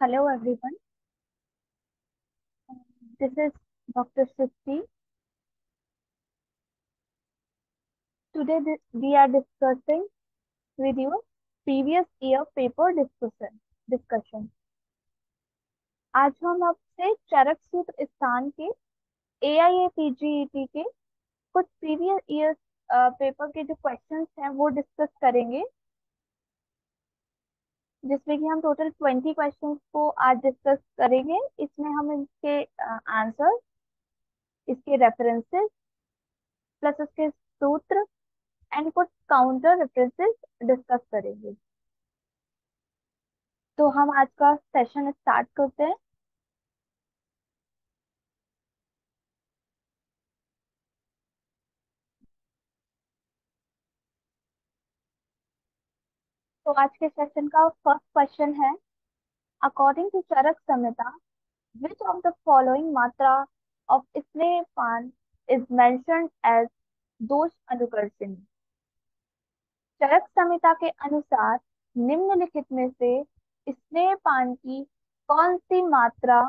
Hello everyone, this is Dr. Srishti. Today we are discussing with you previous year paper discussion. आज हम आपसे चरक सूत्र स्थान के AIA-PGET के कुछ प्रीवियस ईयर पेपर के जो क्वेश्चंस हैं वो डिस्कस करेंगे, जिसमें कि हम टोटल 20 क्वेश्चंस को आज डिस्कस करेंगे। इसमें हम इसके आंसर, इसके रेफरेंसेस प्लस उसके सूत्र एंड कुछ काउंटर रेफरेंसेस डिस्कस करेंगे। तो हम आज का सेशन स्टार्ट करते हैं। तो आज के सेशन का फर्स्ट क्वेश्चन है, according to Charak Samhita which of the following मात्रा ऑफ स्नेह पान इज मेंशन्ड एज दोष अनुकर्षणी। चरक संहिता के अनुसार निम्नलिखित में से स्नेह पान की कौन सी मात्रा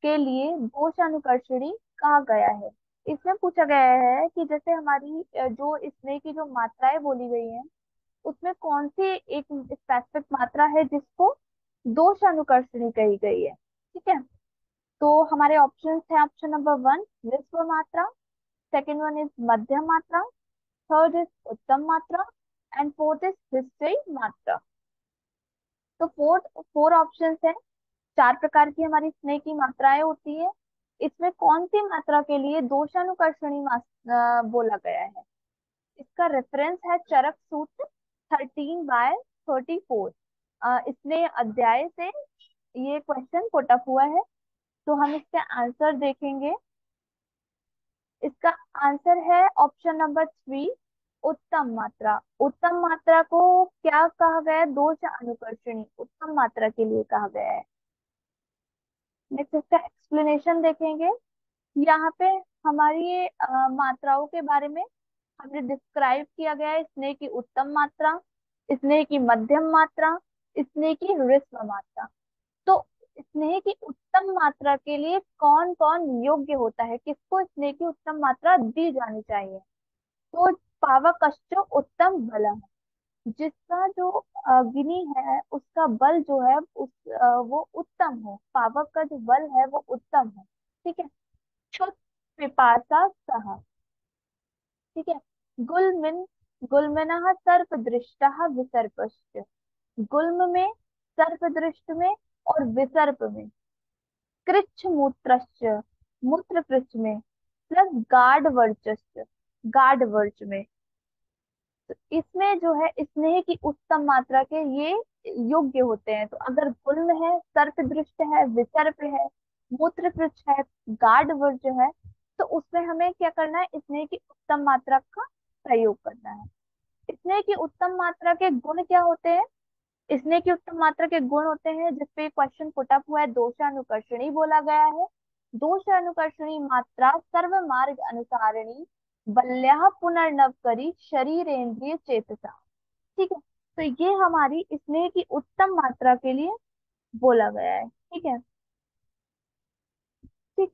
के लिए दोष अनुकर्षणी कहा गया है। इसमें पूछा गया है कि जैसे हमारी जो स्नेह की जो मात्राएं बोली गई हैं, उसमें कौन सी एक स्पेसिफिक मात्रा है जिसको दोषानुकर्षणी कही गई है। ठीक है, तो हमारे ऑप्शंस हैं, ऑप्शन नंबर 1 विश्व मात्रा, सेकंड वन इज मध्यम मात्रा, थर्ड इज उत्तम मात्रा एंड फोर्थ इज हृदय मात्रा। तो फोर ऑप्शंस है। चार प्रकार की हमारी स्नेह की मात्राएं होती है। इसमें कौन सी मात्रा के लिए दोषानुकर्षणी बोला गया है। इसका रेफरेंस है चरक सूत्र 13/34। इसने अध्याय से ये क्वेश्चन पुट अप हुआ है। तो हम इसके आंसर देखेंगे। इसका आंसर है ऑप्शन नंबर 3 उत्तम मात्रा। उत्तम मात्रा को क्या कहा गया है, दोष अनुकर्षणी उत्तम मात्रा के लिए कहा गया है। नेक्स्ट इसका एक्सप्लेनेशन देखेंगे। यहाँ पे हमारी ये मात्राओं के बारे में हमने डिस्क्राइब किया गया है। स्नेह की उत्तम मात्रा, स्नेह की मध्यम मात्रा, स्नेह की ह्रस्व मात्रा। तो स्नेह की उत्तम मात्रा के लिए कौन कौन योग्य होता है, किसको स्नेह की उत्तम मात्रा दी जानी चाहिए। तो पावकश्च उत्तम बल, जिसका जो अग्नि है उसका बल जो है वो उत्तम हो, पावक का जो बल है वो उत्तम है। ठीक है। क्षुत पिपासा सह। ठीक है। गुल्मिन गुल्मनः सर्प दृष्टः विसर्पश्च। गुल्म में, सर्प दृष्ट में और विसर्प में, कृच्छ मूत्रश्च मूत्र कृच्छ में, प्लस गाढ़ वर्चस्व गाढ़ वर्च में। तो इसमें जो है स्नेह की उत्तम मात्रा के ये योग्य होते हैं। तो अगर गुल्म है, सर्प दृष्ट है, विसर्प है, मूत्र कृच्छ है, गाढ़ वर्ज है, तो उसमें हमें क्या करना है, स्नेह की उत्तम मात्रा का प्रयोग करना है। स्नेह की उत्तम मात्रा के गुण क्या होते हैं। स्नेह की उत्तम मात्रा के गुण होते हैं, जिसपे क्वेश्चन पुट अप हुआ है, दोषानुकर्षणी बोला गया है। दोषानुकर्षणी मात्रा सर्व मार्ग अनुसारिणी बल्यः पुनर्नवकरी शरीरेंद्रिय चेतसा। ठीक है। तो ये हमारी स्नेह की उत्तम मात्रा के लिए बोला गया है। ठीक है। ठीक।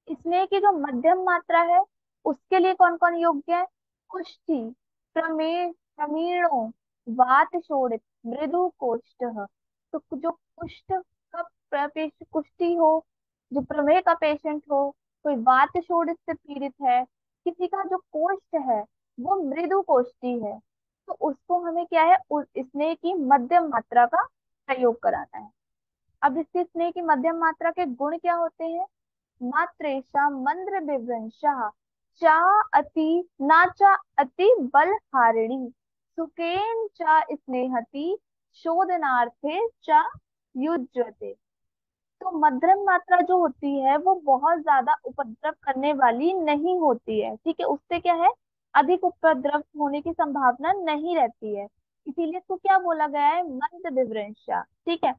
स्नेह की जो मध्यम मात्रा है उसके लिए कौन कौन योग्य है। कुष्ठी, प्रमीणो, वात शोणित, मृदु कोष्ठ। तो जो कुष्ठ का कुष्ठी हो, जो प्रमेह का पेशेंट हो, कोई वात शोणित से पीड़ित है, किसी का जो कोष्ठ है वो मृदु कोष्ठी है, तो उसको हमें क्या है, उस स्नेह की मध्यम मात्रा का प्रयोग कराना है। अब इसके स्नेह की मध्यम मात्रा के गुण क्या होते हैं। मात्रेशा मंद्र विभ्रंशः चा अति ना चा अति बलहारिणी सुकेन चा स्नेहति शोधनार्थे चा युज्यते। तो मध्यम मात्रा जो होती है वो बहुत ज्यादा उपद्रव करने वाली नहीं होती है। ठीक है, उससे क्या है, अधिक उपद्रव होने की संभावना नहीं रहती है। इसीलिए इसको क्या बोला गया है, मंद विभ्रंशा। ठीक है।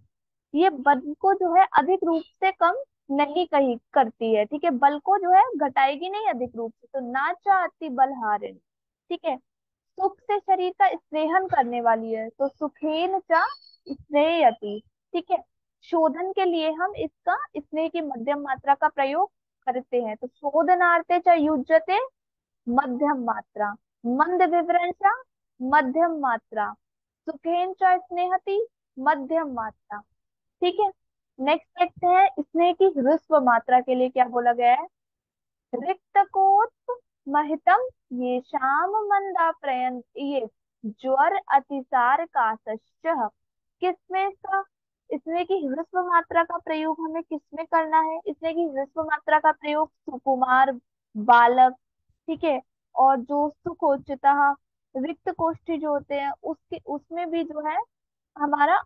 ये बल को जो है अधिक रूप से कम नहीं कही करती है। ठीक है, बल को जो है घटाएगी नहीं अधिक रूप से। तो ना चाहती बलहारिणी। ठीक है। सुख से शरीर का स्नेहन करने वाली है, तो सुखेन चा स्नेयति। ठीक है। शोधन के लिए हम इसका स्नेह की मध्यम मात्रा का प्रयोग करते हैं। तो शोधनार्थे च युज्यते मध्यम मात्रा, मंद विवरण च मध्यम मात्रा, सुखेन च स्नेहति मध्यम मात्रा। ठीक है। नेक्स्ट देखते हैं स्नेह की ह्रस्व मात्रा के लिए क्या बोला गया है। रिक्तकोत् महितम ये शाम मंदा प्रयन ये ज्वर अतिसार काशश्च। किसमें इसका इसमें की ह्रस्व मात्रा का प्रयोग हमें किसमें करना है। इसमें की ह्रस्व मात्रा का प्रयोग सुकुमार, बालक, ठीक है, और जो सुकोचितः, रिक्त कोष्ठी जो होते हैं उसके उसमें भी जो है हमारा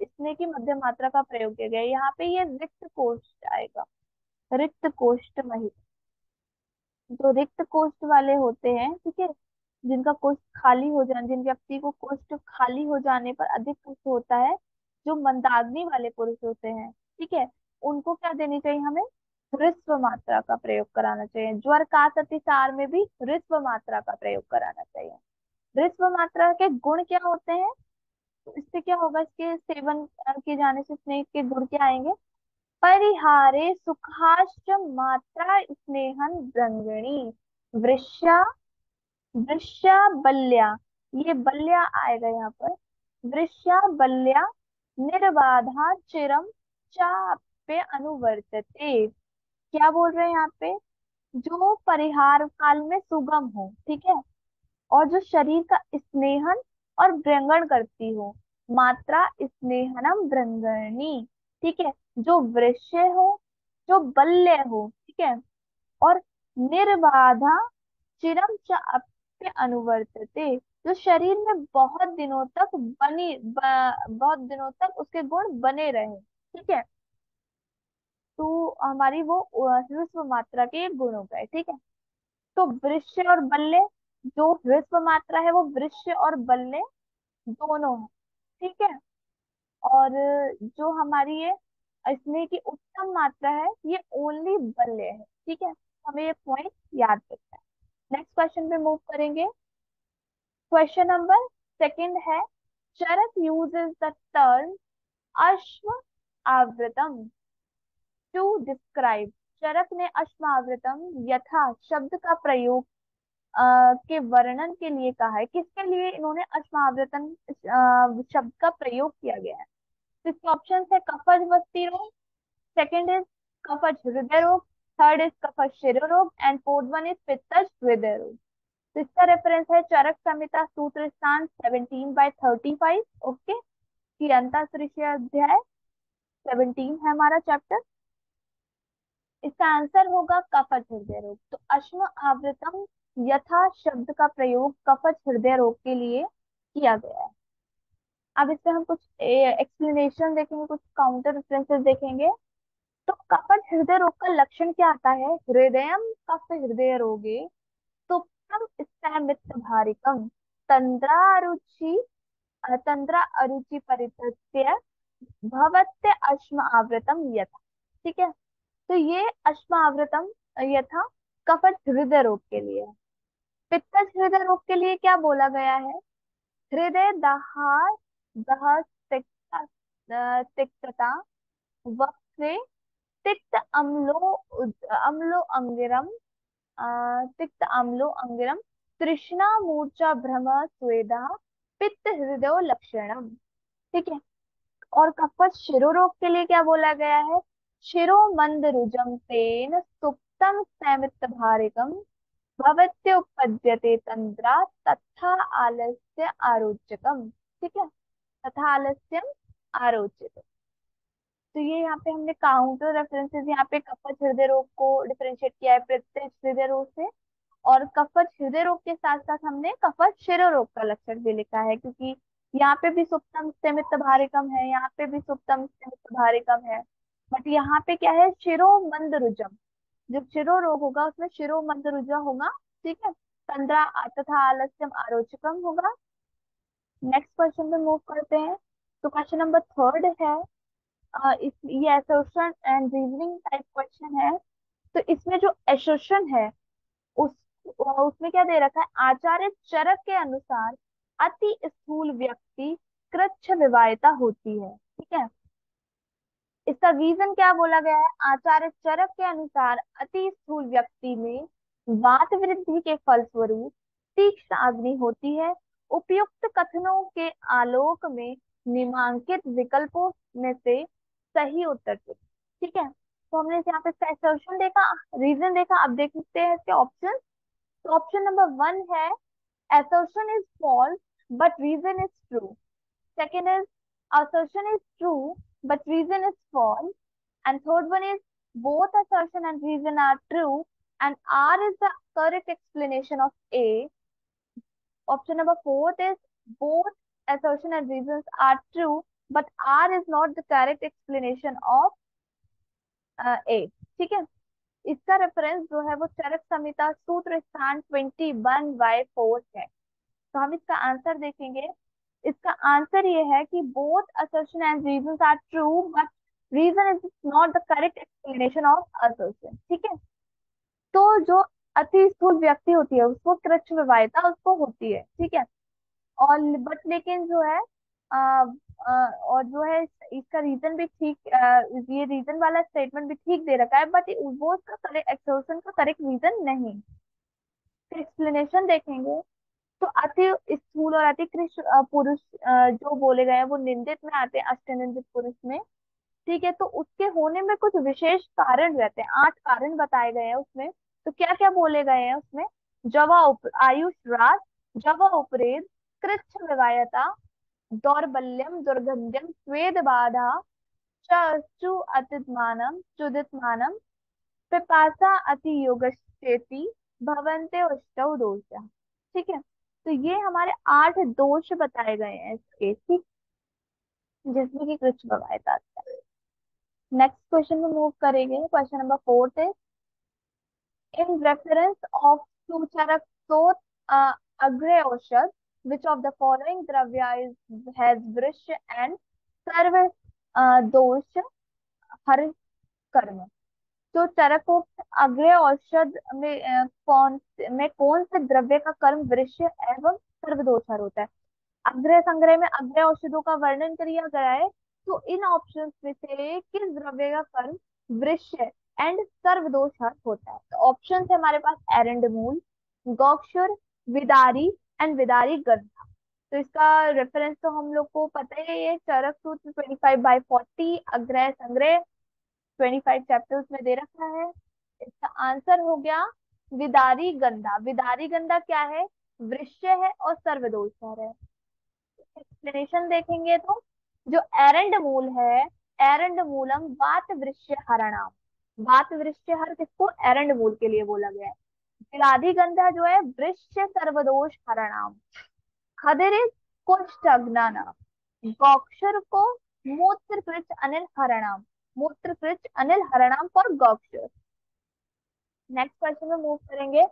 इसमें की मध्य मात्रा का प्रयोग किया गया है। यहाँ पे ये रिक्त कोष्ठ आएगा, रिक्त कोष्ठ महित। जो रिक्त कोष्ठ वाले होते हैं, ठीक है, जिनका कोष्ठ खाली हो जाने, जिन व्यक्ति को कोष्ठ खाली हो जाने पर अधिक कष्ट होता है, जो मंदाग्नि वाले पुरुष होते हैं, ठीक है, उनको क्या देनी चाहिए हमें, ह्रस्व मात्रा का प्रयोग कराना चाहिए। ज्वर काश अतिसार में भी ह्रस्व मात्रा का प्रयोग कराना चाहिए। ह्रस्व मात्रा के गुण क्या होते हैं, तो इससे क्या होगा, इसके सेवन किए जाने से स्नेह के गुण क्या आएंगे। परिहारे सुखाश्च मात्रा स्नेहन ब्रंगणी, वृषा, वृषा बल्या, ये बल्या आएगा यहाँ पर, वृषा बल्या निर्बाधा चिरम चाप्य अनुवर्तते। क्या बोल रहे हैं यहाँ पे, जो परिहार काल में सुगम हो, ठीक है, और जो शरीर का स्नेहन और व्रंगण करती हो, मात्रा स्नेहनम व्रंगणी, ठीक है, जो वृश्य हो, जो बल्य हो, ठीक है, और निर्बाधा चिरम च अप्य अनुवर्तते, जो शरीर में बहुत दिनों तक बहुत दिनों तक उसके गुण बने रहे, ठीक है। तो हमारी वो ह्रस्व मात्रा के गुण हो गए, ठीक है। तो वृश्य और बल्ले, जो ह्रस्व मात्रा है वो वृश्य और बल्ले दोनों है, ठीक है। और जो हमारी ये स्नेह की उत्तम मात्रा है ये ओनली बल्ले है, ठीक है, हमें ये पॉइंट याद रखना है। नेक्स्ट क्वेश्चन पे मूव करेंगे। क्वेश्चन नंबर सेकंड है, चरक यूजेस द टर्म अश्व आवृतम टू डिस्क्राइब। चरक ने अश्मावृतम यथा शब्द का प्रयोग के वर्णन के लिए कहा है। किसके लिए इन्होंने अश्मावृतन शब्द का प्रयोग किया गया है। तो इसके ऑप्शन है कफज वस्ती रोग, सेकंड इज कफज हृदय रोग, थर्ड इज कफज शिरो रोग, एंड फोर्थ वन इज पित्तज हृदय रोग। तो इसका रेफरेंस है चरक संहिता सूत्र स्थान 17/35। ओके, की अंतःशिरीष अध्याय 17 है हमारा चैप्टर। इसका आंसर होगा कफज हृदय रोग। तो अश्म आवृतम यथा शब्द का प्रयोग कफज हृदय रोग के लिए किया गया है। अब इसमें हम कुछ एक्सप्लेनेशन देखेंगे, कुछ काउंटर रेफरेंसेस देखेंगे। तो कफज हृदय रोग का लक्षण क्या आता है, हृदयम कफ हृदय रोगे सुप्तम स्तैमित भारिकम तंद्रारुचि तंद्रा अरुचि परितस्य भवत्य अश्म आवृतम यथा। ठीक है, तो ये अश्म आवृतम यथा कफज हृदय रोग के लिए है। पित्तज हृदय रोग के लिए क्या बोला गया है, हृदय दाहार दह तिक्तता वक्रे तिक्त अम्लो अंगिरम तिक्त अम्लो अंगिरम तृष्णा मूर्छा भ्रम स्वेदा पित्त हृदय लक्षणम। ठीक है, और कफज शिरो रोग के लिए क्या बोला गया है, शिरो मंद रुजम तेन सुप्तम सैमित भारिकम भवत्युपद्यते तंद्रा तथा आलस्य आरोचकम। ठीक है, तथा आलस्यम आरोचित। तो ये यहाँ पे हमने काउंटर रेफरेंसेस यहाँ पे कफज हृदय रोग को डिफरेंशिएट किया है प्रत्यक्ष हृदय रोग से। और कफज हृदय रोग के साथ साथ हमने कफज शिरो रोग का लक्षण भी लिखा है, क्योंकि यहाँ पे भी सुप्तम स्तिमित भारिकम है, यहाँ पे भी सुप्तम स्तिमित भारिकम है, बट यहाँ पे क्या है, शिरो मंद रुजम। जो शिरो रोग होगा उसमें शिरो मंद रुजा होगा, ठीक है, तंद्रा तथा आलस्यम आरोचकम होगा। नेक्स्ट क्वेश्चन पे मूव करते हैं। तो क्वेश्चन नंबर थर्ड है, ये association and reasoning type question है। तो इसमें जो एसोसिएशन है उस उसमें क्या दे रखा है, आचार्य चरक के अनुसार अति स्थूल व्यक्ति कृच्छ विवाहिता होती है। ठीक है, इसका रीजन क्या बोला गया है? आचार्य चरक के अनुसार अति स्थूल व्यक्ति में वात वृद्धि के फलस्वरूप तीक्ष्ण अग्नि होती है। उपयुक्त कथनों के आलोक में निम्नलिखित विकल्पों में से सही उत्तर चुनें। ठीक है, तो हमने यहाँ पे इसका assertion देखा, रीजन देखा, अब देख सकते हैं इसके ऑप्शन। तो ऑप्शन नंबर 1 है assertion is false but reason is true. Second is assertion is true but reason is false. And third one is both assertion and reason are true and R is the correct explanation of A. Option number fourth is both assertion and reasons are true but R is not the correct explanation of A. ठीक है, इसका reference जो है वो चरक संहिता सूत्र स्थान 21/4 है। तो हम इसका आंसर देखेंगे। इसका आंसर ये है कि both assertion and reasons are true but reason is not the correct explanation of assertion। ठीक है, तो जो अति स्थूल व्यक्ति होती है उसको कृच्छ विवाहिता उसको होती है। ठीक है, और बट लेकिन जो है और जो है इसका रीजन भी ठीक, ये रीजन वाला स्टेटमेंट भी ठीक दे रखा है बट वो उसका करेक्ट एक्सप्लेनेशन का करेक्ट रीजन नहीं। एक्सप्लेनेशन देखेंगे तो अति स्थूल और अति कृष पुरुष जो बोले गए हैं वो निंदित में आते हैं, अष्टनिंदित पुरुष में। ठीक है, तो उसके होने में कुछ विशेष कारण रहते हैं, 8 कारण बताए गए हैं उसमें। तो क्या क्या बोले गए हैं उसमें? जवा आयुष ह्रास, जवा उपरेद, कृच्छ विवायता, दौर्बल्यम दुर्गंध्यम, स्वेद बाधा, चु अतिमानम चुदितमानम, पिपासा अति योगश्चेति, भवन्ते अष्टौ दोषा। ठीक है, तो ये हमारे 8 दोष बताए गए हैं इसके। ठीक, जिसमें कि कृष्ण भगवान आता है। नेक्स्ट क्वेश्चन में मूव करेंगे। क्वेश्चन नंबर 4 है इन रेफरेंस ऑफ सुचरक अग्रे औषध which of the following द्रव्य has वृक्ष and सर्व दोष हर कर्म। तो चरकोक्त अग्रय औषध में कौन से द्रव्य का कर्म वृक्ष एवं सर्वदोषहर होता है? अग्रय संग्रह में अग्रय औषधों का वर्णन किया गया है। तो इन ऑप्शंस में से किस द्रव्य का कर्म वृक्ष एंड सर्वदोषहर होता है? तो ऑप्शन है हमारे पास एरंडमूल, गोक्षुर, विदारी एंड विदारी गंधा। तो इसका रेफरेंस तो हम लोग को पता ही है, ये चरक सूत्र 25/40 अग्रय संग्रह 25 चैप्टर्स में दे रखा है। इसका आंसर हो गया विदारी गंधा। विदारी गंधा क्या है? वृक्ष है और सर्वदोषहर है। एक्सप्लेनेशन देखेंगे तो जो एरंड मूल है, एरंड मूलम वात वृक्ष हरणाम, वात वृक्ष हर किसको? एरंड मूल के लिए बोला गया है। विलाधी गंधा जो है वृक्ष सर्वदोष हरणाम, खदिर कुष्ठग्नानाम, गौक्षर को मूत्र कृच अनिल हरणाम, मूत्र कृच अनिल हरणाम फॉर गौक्षर। नेक्स्ट क्वेश्चन में मूव करेंगे।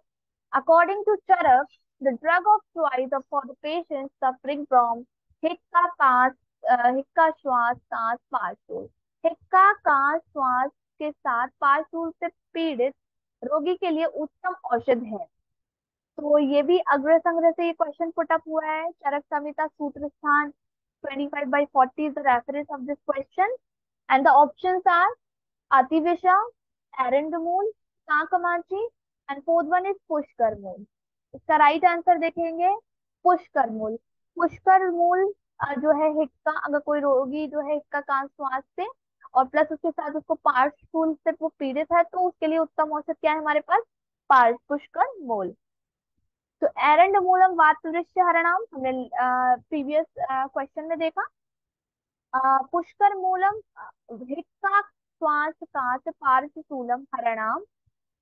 According to Charak the drug of choice for the patient suffering from हिक्का कास हिक्का श्वास कास पार्श्व, हिक्का कास श्वास के साथ पार्श्व से पीड़ित रोगी के लिए उत्तम औषध है। तो ये भी अग्र संग्रह से ये क्वेश्चन पुट अप हुआ है। चरक संहिता सूत्र स्थान 25/40 is the reference of this question and the options are अतिविषा, एरेंडमूल, काकमाची एंड फोर्थ वन इज पुष्कर मूल। इसका राइट आंसर देखेंगे पुष्कर मूल। पुष्कर मूल जो है हिक्का, अगर कोई रोगी जो है हिक्का कान श्वास से और प्लस उसके साथ उसको पार्श्व से वो पीड़ित है तो उसके लिए उत्तम औषध क्या है हमारे पास? पार्श पुष्कर मूल। तो एरंड मूलम वातवृक्ष हरणाम हमने प्रीवियस क्वेश्चन में देखा। पुष्कर मूलम हिक्का श्वास कास पार्श्वशूलम हरणाम।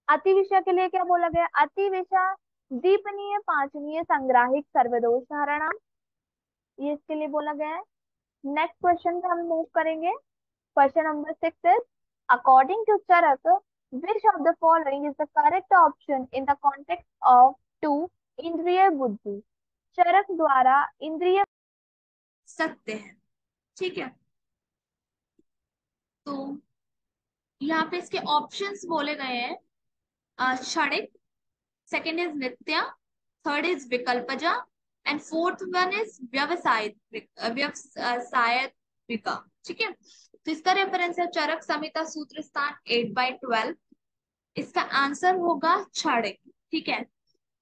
अतिविषा के लिए क्या बोला गया? अतिविषा दीपनीय पाचनीय संग्राहिक सर्वदोष हरणाम, ये इसके लिए बोला गया है। नेक्स्ट क्वेश्चन पे हम मूव करेंगे। Question number 6 is according to Charak which of the following is the correct option in the context of to इंद्रिय बुद्धि। चरक द्वारा इंद्रिय सकते हैं। ठीक है, तो यहाँ पे इसके ऑप्शंस बोले गए हैं क्षणिक, सेकंड इज नित्य, थर्ड इज विकल्पजा एंड फोर्थ वन इज व्यवसाय विका। ठीक है, तो इसका रेफरेंस है चरक संहिता सूत्र स्थान 8/12। इसका आंसर होगा क्षणिक। ठीक है,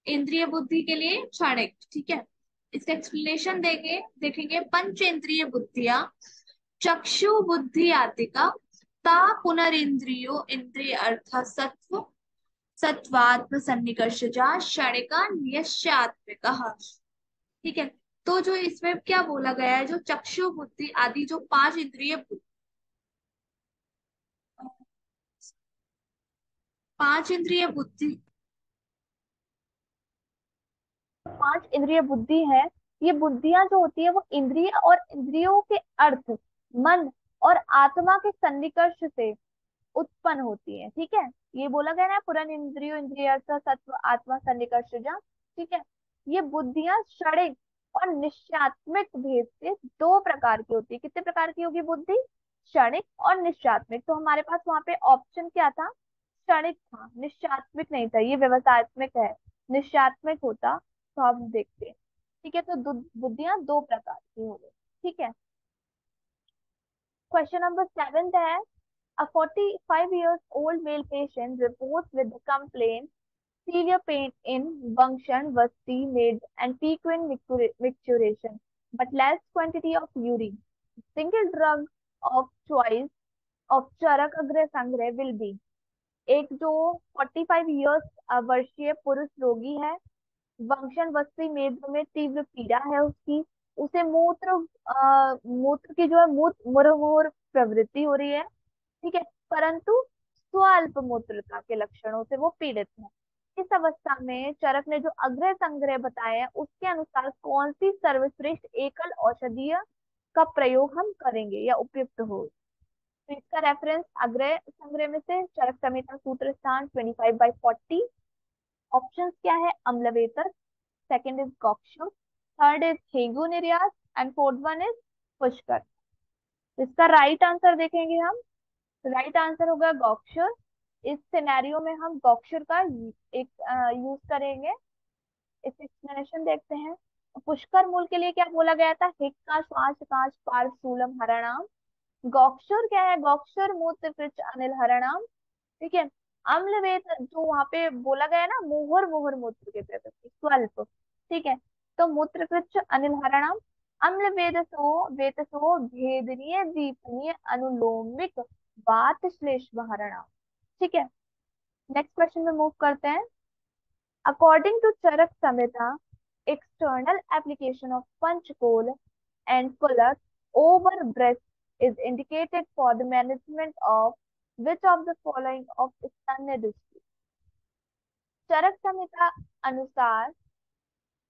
इंद्रिय बुद्धि के लिए क्षणिक। ठीक है, इसका एक्सप्लेनेशन देंगे, देखेंगे। पंच इंद्रिय बुद्धियां चक्षु बुद्धि आदिका ता पुनरिंद्रियो इंद्रिय अर्थ सत्व सत्वात्म सन्निकर्षजा क्षणिका निश्चयात्मिक। ठीक है, तो जो इसमें क्या बोला गया है, जो चक्षु बुद्धि आदि जो पांच इंद्रिय, पांच इंद्रिय बुद्धि। पांच इंद्रिय बुद्धि है, ये बुद्धियां जो होती है वो इंद्रिय और इंद्रियों के अर्थ, मन और आत्मा के सन्निकर्ष से उत्पन्न होती है। ठीक है, ये बोला गया ना, पुरन इंद्रियो इंद्रिय सत्व आत्मा सन्निकर्षजा। ठीक है, ये बुद्धियां क्षणिक और निश्चयात्मक भेद से दो प्रकार की होती है। कितने प्रकार की होगी बुद्धि? क्षणिक और निश्चयात्मक। तो हमारे पास वहां पे ऑप्शन क्या था? क्षणिक था, निश्चयात्मक नहीं था, ये व्यवसायत्मक है। निश्चयात्मक होता तो हम देखते हैं। ठीक है, तो बुद्धियां दो प्रकार की हो गई। ठीक है, क्वेश्चन नंबर 7 है, a 45 years old male patient reports with the complaint severe pain in Vangshan, Vasti, mid and frequent micturition, but less quantity of urine. Single drug of choice of Charak Agre Sangre will be। एक जो 45 years वर्षीय पुरुष रोगी है, वंशन वस्ती मेद में तीव्र पीड़ा है उसकी, उसे मूत्र की जो है मुरमुर प्रवृत्ति हो रही है। ठीक है, परंतु स्वल्प मूत्रता के लक्षणों से वो पीड़ित है। इस अवस्था में चरक ने जो अग्रह संग्रह बताए हैं उसके अनुसार कौन सी सर्वश्रेष्ठ एकल औषधीय का प्रयोग हम करेंगे या उपयुक्त हो? तो इसका रेफरेंस अग्रह संग्रह में से चरक संहिता सूत्र स्थान 25/40। ऑप्शंस क्या है? अम्लवेतर, सेकंड इज गॉक्शो, थर्ड इज हेगु निर्यास एंड फोर्थ वन इज पुष्कर। तो इसका राइट आंसर देखेंगे हम, राइट आंसर होगा गॉक्सर। इस सिनेरियो में हम गॉक्सर का एक यूज करेंगे। इस एक्सप्लेनेशन देखते हैं। पुष्कर मूल के लिए क्या बोला गया था? हिक्का श्वास काश पार्शूलम हरणाम। गॉक्सर क्या है? गॉक्सर मूत्र कृच अनिल हरणाम। ठीक है, अम्ल वेद जो वहां पे बोला गया है ना, मोहर मोहर मूत्र के प्रति स्वल्प। ठीक है, तो मूत्र कृच अनिल हरणाम। अम्ल वेदसो भेदनीय दीपनीय अनुलोमिक वात श्लेष हरणाम। ठीक है, नेक्स्ट क्वेश्चन में मूव करते हैं। According to Charak Samhita, external application of पंचकोल and pullets over breast is indicated for the management of which of the following of स्तन्य दृष्टि? चरक संहिता अनुसार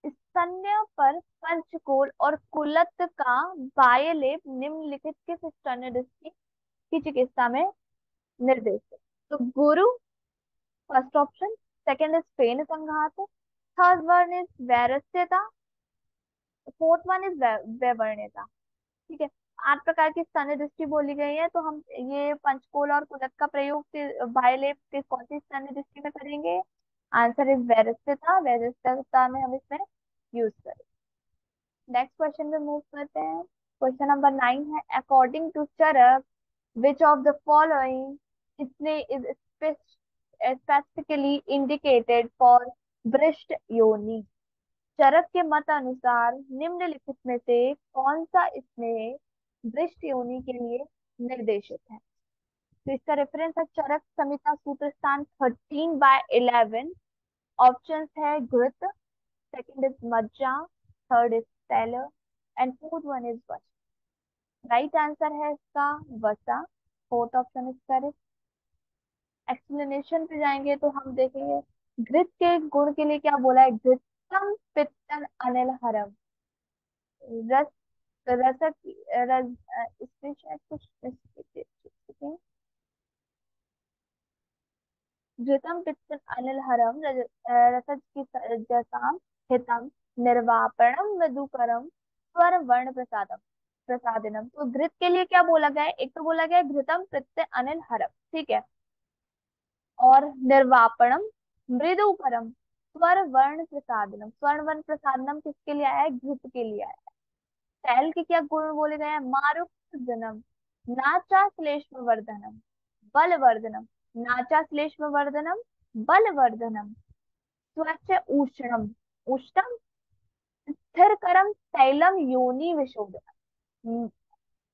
स्तन्य पर पंचकोल और कुलत का बाह्यलेप निम्नलिखित किस स्तन्य दृष्टि की चिकित्सा में निर्देश है? तो गुरु first option, second is pain संघात, थर्ड वन इज वैरस्यता, फोर्थ वन इज वैवर्ण्यता। ठीक है, 8 प्रकार की स्तन्य दृष्टि बोली गई है, तो हम ये पंचकोल और कुलत का प्रयोग बाह्यलेप किस कौन सी स्तन्य दृष्टि में करेंगे? आंसर इज वैरस्यता, वैरस्यता में हम इसमें यूज करेंगे। नेक्स्ट क्वेश्चन में मूव करते हैं। क्वेश्चन नंबर 9 है, according to Charak which of the following इसने इज स्पेसिफिकली इंडिकेटेड फॉर वृष्ट योनि? चरक के मत अनुसार निम्नलिखित में से कौन सा इसमें वृष्ट योनि के लिए निर्देशित है? तो इसका रेफरेंस है चरक संहिता सूत्र स्थान 13/11। ऑप्शंस है घृत, सेकंड इज मज्जा, थर्ड इज टेलर एंड फोर्थ वन इज वसा। राइट आंसर है इसका वसा, fourth option is correct. Explanation पे जाएंगे तो हम देखेंगे घृत के गुण के लिए क्या बोला है? घृतम पित्तन अनिल हरम। रस रसक रस इसमें शायद कुछ mistake है। घृतम पित्तन अनिल हरम रसज की जसाम हितम निर्वापणम मधुकरम स्वर वर्ण प्रसादम प्रसादिनम। तो घृत के लिए क्या बोला गया है? एक तो बोला गया है घृतम पित्त अनिल हरम, ठीक है, और निर्वापणम मृदुकरम स्वर वर्ण प्रसादनम। स्वर्ण वर्ण प्रसादनम किसके लिए आया है? घृत के लिए आया है। तैल के क्या गुण बोले गए हैं? मारुक जनम नाचा श्लेष्म वर्धनम, बलवर्धनम। नाचा श्लेष्म वर्धनम, बलवर्धनम। स्वच्छ उष्णम, उष्णम। स्थिरकरम तैलम योनि विशोधनम।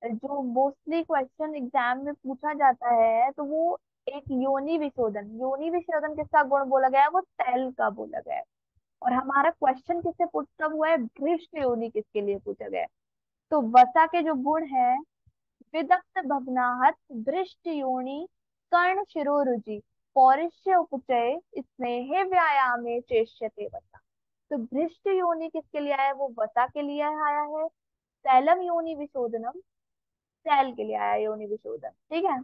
जो मोस्टली क्वेश्चन एग्जाम में पूछा जाता है तो वो एक योनि विशोधन, योनि विशोधन किसका गुण बोला गया है, वो तैल का बोला गया है। और हमारा क्वेश्चन किससे पूछा हुआ है, भ्रिष्ट योनि किसके लिए पूछा गया है। तो वसा के जो गुण है, विदग्ध भग्नाहत भ्रिष्ट योनि कर्ण शिरोरुचि पौरुष्य उपचय स्नेहे व्यायामे चेष्यते वसा। तो भ्रिष्ट योनि किसके लिए आया है, वो वसा के लिए आया है। तैलम योनि विशोधनम, तैल के लिए आया है योनि विशोधन, ठीक है।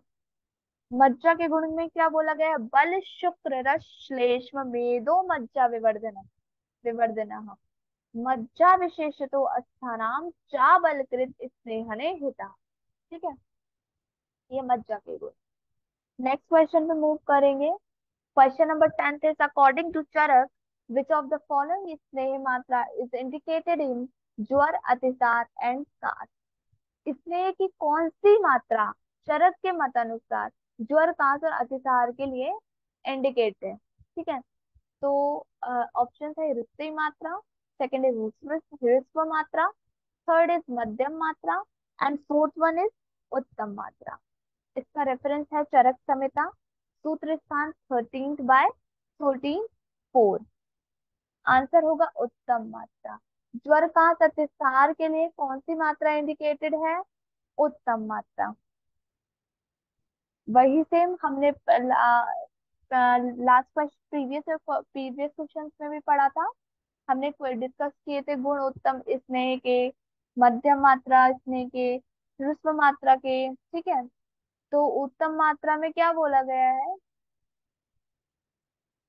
मज्जा के गुण में क्या बोला गया है, बल शुक्र रस श्लेष्म मेदो मज्जा विवर्धन, विवर्धन। मज्जा विशेषतो अस्थानाम चा बलकृत स्नेहने हिता, ठीक है। ये मज्जा के गुण। नेक्स्ट क्वेश्चन पे मूव करेंगे। Question number 10 is according to Charak which of the following स्नेह मात्रा इज इंडिकेटेड इन ज्वर अतिसार एंड कास। स्नेह की कौन सी मात्रा चरक के मत अनुसार ज्वर कास और अतिसार के लिए इंडिकेट है, ठीक है। तो ऑप्शन है ऋतु मात्रा, सेकंड इज ह्रस्व मात्रा, थर्ड इज मध्यम मात्रा एंड फोर्थ वन इज उत्तम मात्रा। इसका रेफरेंस है चरक संहिता, सूत्र स्थान 13/14। आंसर होगा उत्तम मात्रा। ज्वर का अतिसार के लिए कौन सी मात्रा इंडिकेटेड है, उत्तम मात्रा। वही सेम हमने लास्ट प्रीवियस क्वेश्चन में भी पढ़ा था। हमने डिस्कस किए थे गुण उत्तम स्नेह के, मध्यम मात्रा स्नेह के, ह्रस्व मात्रा के, ठीक है। तो उत्तम मात्रा में क्या बोला गया है,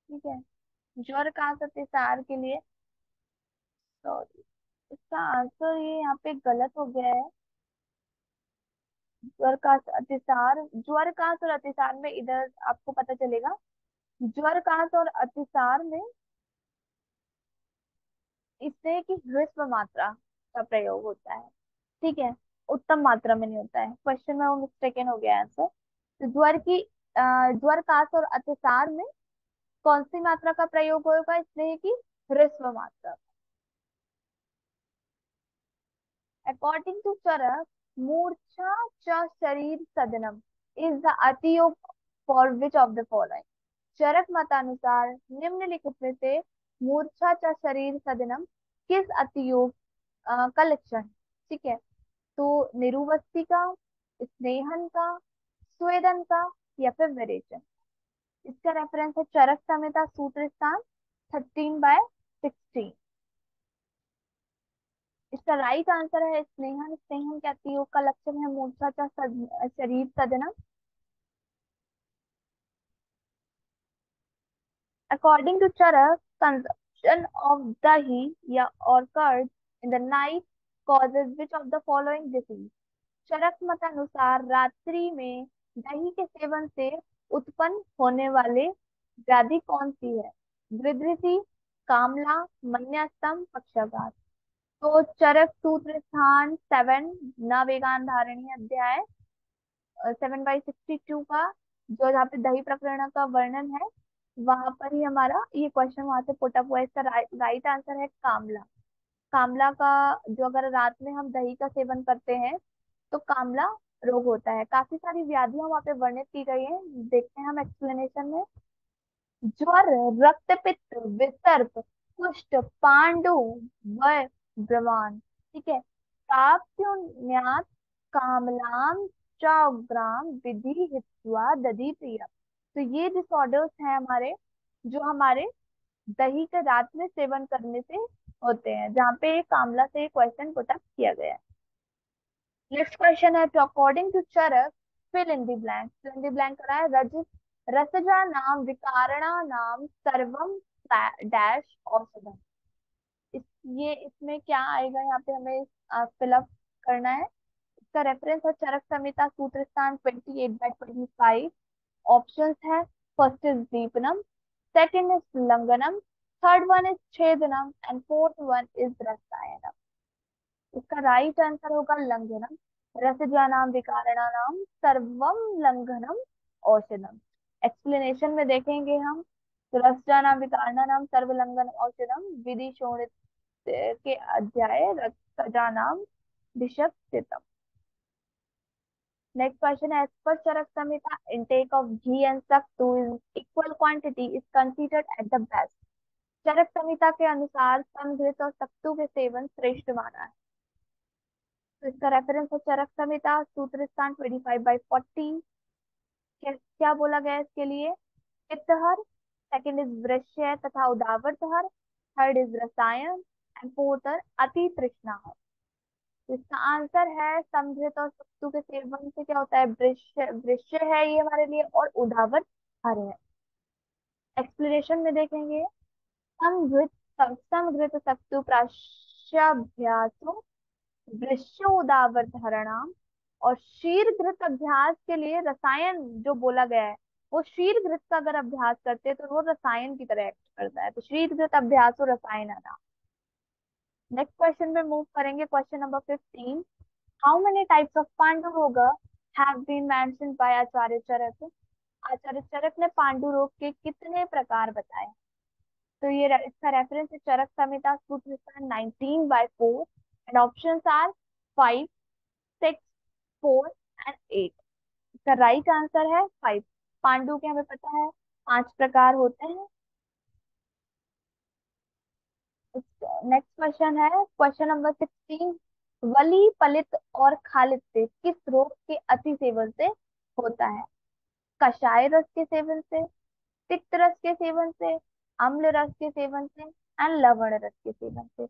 ठीक है, ज्वर का अतिसार के लिए, सॉरी, इसका आंसर ये यहाँ पे गलत हो गया है। ज्वर का अतिसार, ज्वर कास और अतिसार में इधर आपको पता चलेगा, ज्वर कास और अतिसार में इससे की ह्रस्व मात्रा का प्रयोग होता है, ठीक है। उत्तम मात्रा में नहीं होता है, क्वेश्चन में वो मिस्टेकन हो गया आंसर। तो ज्वर कास और अतिसार में कौन सी मात्रा का प्रयोग होगा, इसलिए की ह्रस्व मात्रा। अकॉर्डिंग टू चरक, मूर्छा च शरीर सदनम इज द अतियोग for which of the following. Charak मतानुसार निम्नलिखित में से मूर्छा च शरीर सदनम किस अतियोग का लक्षण है, ठीक है। तो निरुवस्ती का, स्नेहन का, स्वेदन का, या फिर विरेचन। इसका रेफरेंस है चरक संहिता सूत्र स्थान 13/16। इसका राइट आंसर है स्नेहन। स्नेहन के अतियोग का लक्षण है मूर्छा का शरीर सदनम। According to Charaka, consumption of dahi या और curd in the night causes which of the following disease. Charaka मतानुसार रात्रि में दही के सेवन से उत्पन्न होने वाले व्याधि कौन सी है, वृद्धि, कामला, मन्यस्तम, पक्षाघात। तो चरक सूत्र स्थान 7 नवेगान धारणी अध्याय 7/62 का, जो जहाँ पे दही प्रकरण का वर्णन है, वहां पर ही हमारा ये क्वेश्चन वहां से पुट अप हुआ है। इसका राइट आंसर है कामला। कामला का, जो अगर रात में हम दही का सेवन करते हैं तो कामला रोग होता है। काफी सारी व्याधियां वहां पे वर्णित की गई हैं, देखते हैं हम एक्सप्लेनेशन में। ज्वर, रक्त पित्त, विसर्प, कुष्ठ, पांडु व ब्रवान, ठीक है। काप्युन्यात कामलाम चौग्राम विधि हित्वा दधि प्रिय। तो ये डिसऑर्डर्स हैं हमारे, जो हमारे दही का रात में सेवन करने से होते हैं, जहाँ पे कामला से क्वेश्चन पुट अप किया गया है। नेक्स्ट क्वेश्चन है, according to Charak fill in the blank. Fill in the blank करा है, रसजा नाम विकारणा नाम सर्वम डैश औषधम। इस ये इसमें क्या आएगा, यहाँ पे हमें फिलअप करना है। इसका रेफरेंस है चरक संहिता सूत्र स्थान 28/25। ऑप्शंस है, फर्स्ट इज दीपनम, सेकंड इज लंगनम, थर्ड वन इज छेदनम एंड फोर्थ वन इज रसायनम। इसका राइट आंसर होगा लंघनम। रसजानां विकारणानां सर्वं लंघनम औषधम। एक्सप्लेनेशन में देखेंगे हम। तो रसजानां विकारणानां सर्वलंघन औषधम विधि शोणित के अध्याय रसजानां विषप्सितम। नेक्स्ट क्वेश्चन है, as per Charak Samhita intake of ghee and sattu in equal quantity is considered at the best। चरक संहिता के अनुसार समघृत और सत्तू के सेवन श्रेष्ठ माना है। तो इसका रेफरेंस है चरक संहिता सूत्र स्थान 25/40। क्या बोला गया है इसके लिए? पित्तहर, सेकंड इज वृश्य तथा उदावरतहर, थर्ड इज रसायन एंड फोर्थ अति तृष्णाहर। तो इसका आंसर है समृद्ध और सत्तू के सेवन से क्या होता है? वृश्य, वृश्य है ये हमारे लिए, और उदावत हर है। एक्सप्लेनेशन में देखेंगे। समृद्ध समृद्ध सत्तु प्राश्याभ्यासो वृश्य उदावत हरणाम। और शीर्घृत अभ्यास के लिए रसायन जो बोला गया है, वो शीर्घृत का अगर अभ्यास करते हैं तो वो रसायन की तरह एक्ट करता है, तो शीर्घृत अभ्यास और रसायन आना। नेक्स्ट क्वेश्चन में मूव करेंगे, question number 15। How many types of पांडुरोग have been mentioned by Acharya Charaka. Acharya Charaka ने पांडुरोग के कितने प्रकार बताए? तो ये इसका रेफरेंस है चरक संहिता सूत्र 19/4 एंड ऑप्शंस आर 5, 6, 4 एंड 8। इसका राइट आंसर है 5। पांडु के हमें पता है 5 प्रकार होते हैं। नेक्स्ट क्वेश्चन है क्वेश्चन नंबर 16। वली पलित और खालित्य किस रोग के अति सेवन से होता है? कषाय रस के सेवन से, तिक्त रस के सेवन से, अम्ल रस के सेवन से एंड लवण रस के सेवन से।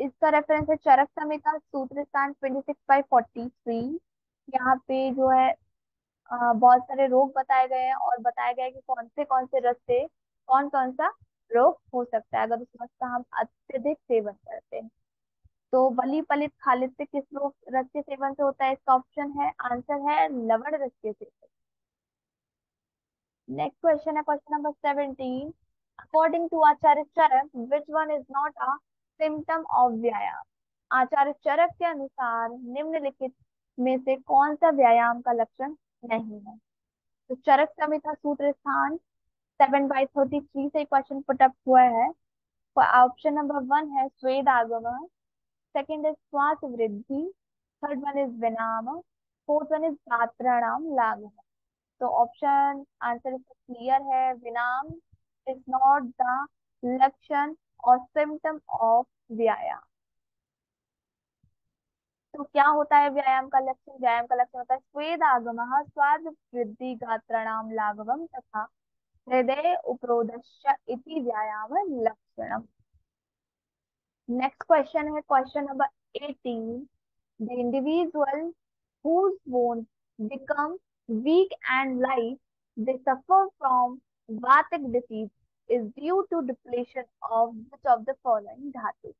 इसका रेफरेंस है चरक संहिता सूत्र स्थान 26/43। यहाँ पे जो है बहुत सारे रोग बताए गए हैं और बताया गया है कि कौन से रस से कौन कौन सा रोग हो सकता है अगर उस रस का हम अत्यधिक सेवन करते हैं। तो वली पलित खालित्य किस रोग रस के सेवन से होता है? इसका ऑप्शन है, आंसर है लवण रस के सेवन। नेक्स्ट क्वेश्चन है question number 17। According to Acharya Charak which one is not a symptom of व्यायाम। आचार्य चरक के अनुसार निम्नलिखित में से कौन सा व्यायाम का लक्षण नहीं है? तो चरक संहिता सूत्र स्थान 7/33 से क्वेश्चन पुट अप हुआ है। ऑप्शन नंबर 1 है स्वेद आगमन, सेकंड इज श्वास वृद्धि, थर्ड वन इज विनाम, फोर्थ वन इज गात्राणाम लाघव। तो ऑप्शन आंसर इसका क्लियर है, विनाम इज नॉट द लक्षण और सिम्टम ऑफ व्यायाम। तो क्या होता है व्यायाम का लक्षण? व्यायाम का लक्षण होता है स्वेद आगम, स्वाद वृद्धि, गात्राणाम लाघवम तथा हृदय उपरोधश्च इति व्यायाम लक्षणम। नेक्स्ट क्वेश्चन है question number 18। The individual whose bones become weak and light, they suffer from Vedic disease is due to depletion of which of the following धातु।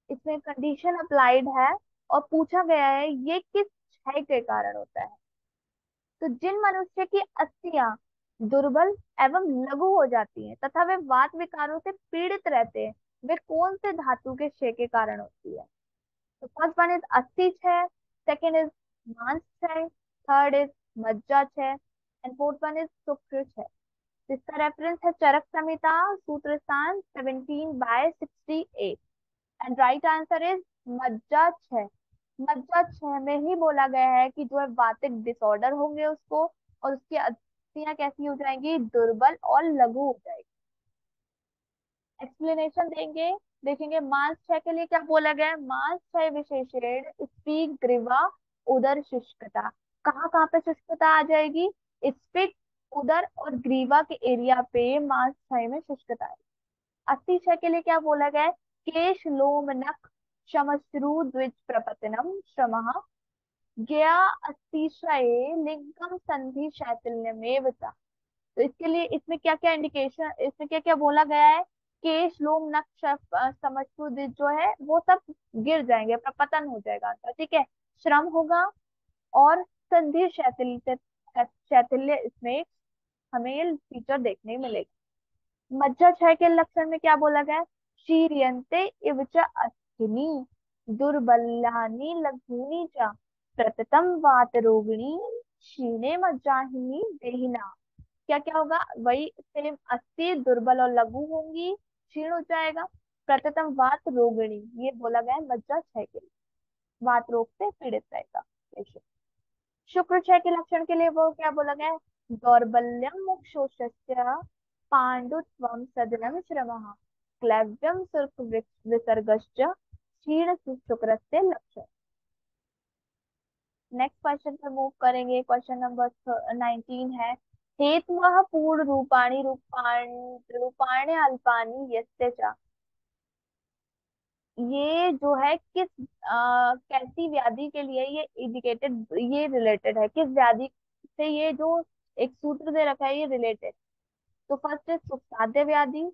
इसमें कंडीशन अप्लाइड है और पूछा गया है ये किस क्षय के कारण होता है। तो जिन मनुष्य की अस्थियां दुर्बल एवं लघु हो जाती हैं तथा वे वात विकारों से पीड़ित रहते हैं, वे कौन से धातु के क्षय के कारण होती है? तो फर्स्ट वन इज अस्थि क्षय, सेकेंड इज मांस क्षय, थर्ड इज मज्जा क्षय एंड फोर्थ वन इज शुक्र क्षय। इसका रेफरेंस है चरक संहिता सूत्र स्थान 17/68 एंड राइट आंसर इज मज्जा क्षय। मज्जा क्षय में ही बोला गया है कि जो है वातिक डिसऑर्डर होंगे उसको, और उसकी अस्थियां कैसी हो जाएंगी? दुर्बल और लघु हो जाएगी। एक्सप्लेनेशन देंगे, देखेंगे मांस क्षय के लिए क्या बोला गया है। मांस क्षय विशेषण स्पीक ग्रीवा उदर शुष्कता। कहाँ पे शुष्कता आ जाएगी? स्पीक, उदर और ग्रीवा के एरिया पे मांस क्षय में शुष्कता है। अस्थि क्षय के लिए क्या बोला गया है? केश लोम नख श्रमश्रु द्विज प्रपतनम श्रमः गया अतिशय लिंगम संधि शैथिल्यमेव च। तो इसके लिए इसमें क्या क्या इंडिकेशन, इसमें क्या क्या बोला गया है? केश लोम नख समश्रु द्विज जो है वो सब गिर जाएंगे, प्रपतन हो जाएगा आंसर, ठीक है। श्रम होगा और संधि शैथिल्य, शैथिल्य इसमें हमें फीचर देखने मिलेगा। मज्जा क्षय के लक्षण में क्या बोला गया है? शीर्यन्ते इव च अस्थिनि दुर्बलानि लघूनि च प्रततम वात रोगिणी क्षीणे मज्जाहिनी देहिना। क्या क्या होगा, वही सेम, अस्थि दुर्बल और लघु होंगी, क्षीण हो जाएगा। प्रततम वात रोगिणी, ये बोला गया है मज्जा क्षय के लिए, वात रोग से पीड़ित रहेगा patient। शुक्र क्षय के लक्षण के लिए वो क्या बोला गया है, दौर्बल्यम शोषस्य पांडुत्वम सदनम श्रमः क्लैव्यम सुर्ख विसर्गश्च क्षीण शुक्रस्य लक्षण। नेक्स्ट क्वेश्चन पर मूव करेंगे। क्वेश्चन नंबर 19 है, हेतुः पूर्ण रूपाणि रूपाण्य अल्पानि यस्य च। ये जो है किस कैसी व्याधि के लिए ये इंडिकेटेड, ये रिलेटेड है किस व्याधि से, ये जो एक सूत्र दे रखा है ये रिलेटेड। तो फर्स्ट इज सुखसाध्य व्याधि,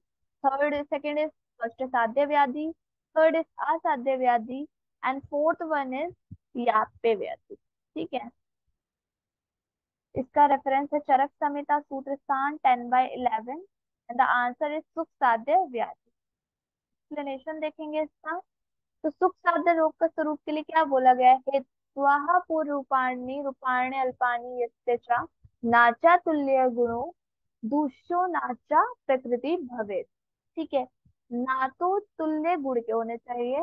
थर्ड सेकंड इज कष्ट साध्य व्याधि, थर्ड इज असाध्य व्याधि, एंड फोर्थ वन इज याप्य व्याधि। ठीक है, इसका रेफरेंस है चरक संहिता सूत्र स्थान 10/11 एंड द आंसर इज सुख साध्य व्याधि। एक्सप्लेनेशन देखेंगे इसका। तो सुख साध्य रोग का स्वरूप के लिए क्या बोला गया है, हेत्वाः पूर्व रूपाणि रूपाण्य अल्पानि यस्य च नाचा तुल्य गुणो दूष्यो नाचा प्रकृति भवेत्। ठीक है, ना तो तुल्य गुण के होने चाहिए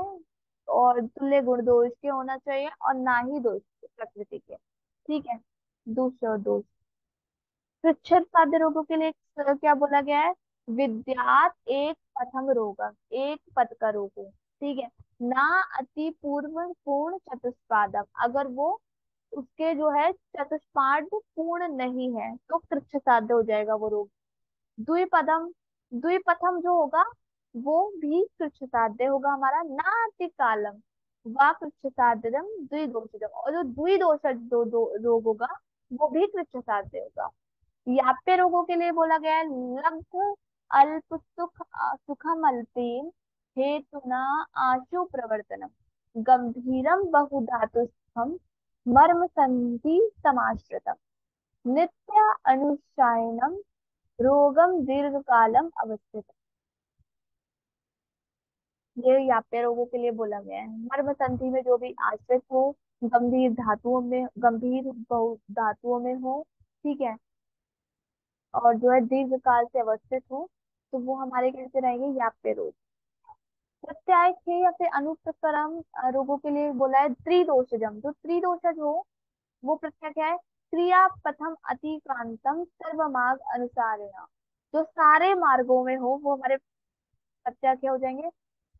और तुल्य गुण दोष के होना चाहिए, और ना ही दोष प्रकृति के। ठीक है, दूष्य और दोष। पृच्छद साध्य रोगों के लिए क्या बोला गया है, विद्यात एक प्रथम रोगम, एक पद का रोग हो। ठीक है, ना अति पूर्व पूर्ण चतुष्पादम, अगर वो उसके जो है चतुष्पाद पूर्ण नहीं है तो कृच्छ साध्य हो जाएगा वो रोग। द्विपदम, द्विपथम जो होगा वो भी कृच्छ साध्य होगा हमारा। ना अति कालम वा कृच्छ साध्यम द्विदोषजम, और जो द्विदोषज रोग होगा वो भी कृच्छ साध्य होगा। याप्य रोगों के लिए बोला गया है, लब्ध अल्प सुखम अल्पीन हेतुना आशु प्रवर्तनम गंभीरम बहुधातुस्थम मर्म संधि समाश्रितम नित्य अनुशायनम रोगम दीर्घ कालम अवस्थित। ये याप्य रोगों के लिए बोला गया है, मर्म संधि में जो भी आश्रित हो, गंभीर धातुओं में, गंभीर बहु धातुओं में हो। ठीक है, और जो है दीर्घ काल से अवस्थित हो, तो वो हमारे कैसे रहेंगे, याप्य रोग। प्रत्याय के या फिर अनुप्रक्रम रोगों के लिए बोला है त्रिदोषजम, जो त्रिदोषज हो वो प्रत्यय क्या है, क्रिया प्रथम अतिक्रांतम सर्वमार्ग अनुसारेण, जो सारे मार्गों में हो वो हमारे प्रत्यय क्या हो जाएंगे,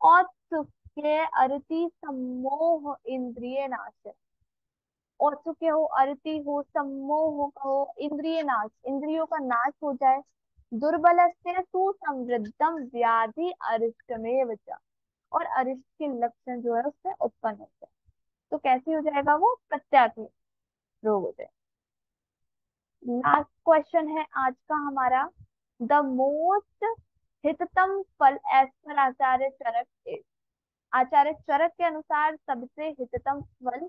और सुखे अरति सम्मोह इंद्रिय नाश, और चुके हो, अरति हो, सम्मोह हो, इंद्रिय नाश, इंद्रियों का नाश हो जाए। दुर्बल से सुसमृद्धम व्याधि अरिष्टमेव च, और अरिष्ट के लक्षण जो है उससे उत्पन्न होते हैं। तो कैसे हो जाएगा वो, प्रत्याघात रोग हो जाए। लास्ट क्वेश्चन है आज का हमारा, द मोस्ट हिततम फल as per Acharya Charak is। आचार्य चरक के अनुसार सबसे हिततम फल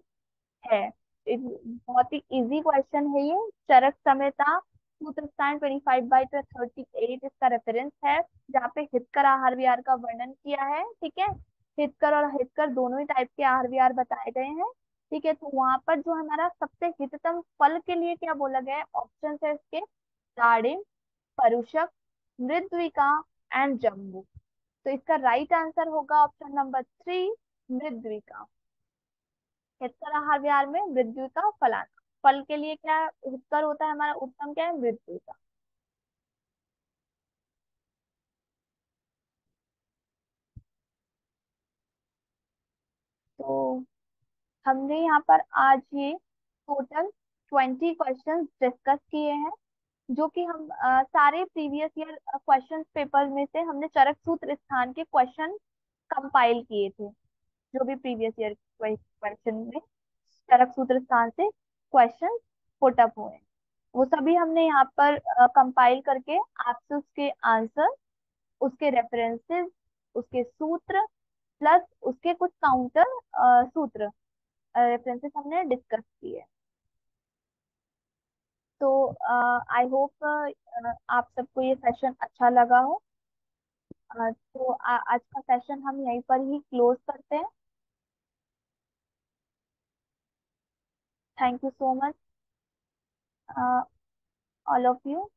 है। बहुत ही इजी क्वेश्चन है ये। चरक संहिता सूत्र स्थान 25/38 इसका रेफरेंस है, जहाँ पे हितकर आहार विहार का वर्णन किया है। ठीक है, हितकर और हितकर दोनों ही टाइप के आहार विहार बताए गए हैं। ठीक है, तो वहां पर जो हमारा सबसे हिततम फल के लिए क्या बोला गया है, ऑप्शन है इसके दाड़िम, परुषक, मृद्विका एंड जम्बू। तो इसका राइट आंसर होगा ऑप्शन नंबर 3, मृद्विका। हितकर आहार विहार में मृत्यु का फलाना, फल के लिए क्या हितकर होता है हमारा, उत्तम क्या है, मृत्यु का। तो हमने यहाँ पर आज ये टोटल 20 क्वेश्चंस डिस्कस किए हैं, जो कि हम सारे प्रीवियस ईयर क्वेश्चन पेपर में से हमने चरक सूत्र स्थान के क्वेश्चन कंपाइल किए थे। जो भी प्रीवियस ईयर क्वेश्चन में चरक सूत्र स्थान से क्वेश्चन पुट अप हुए हैं, वो सभी हमने यहाँ पर कंपाइल करके आपसे उसके आंसर, उसके रेफरेंसेस, उसके सूत्र प्लस उसके कुछ काउंटर सूत्र रेफरेंसेस हमने डिस्कस किए। तो आई होप आप सबको ये सेशन अच्छा लगा हो। तो आज का सेशन हम यहीं पर ही क्लोज करते हैं। Thank you so much all of you.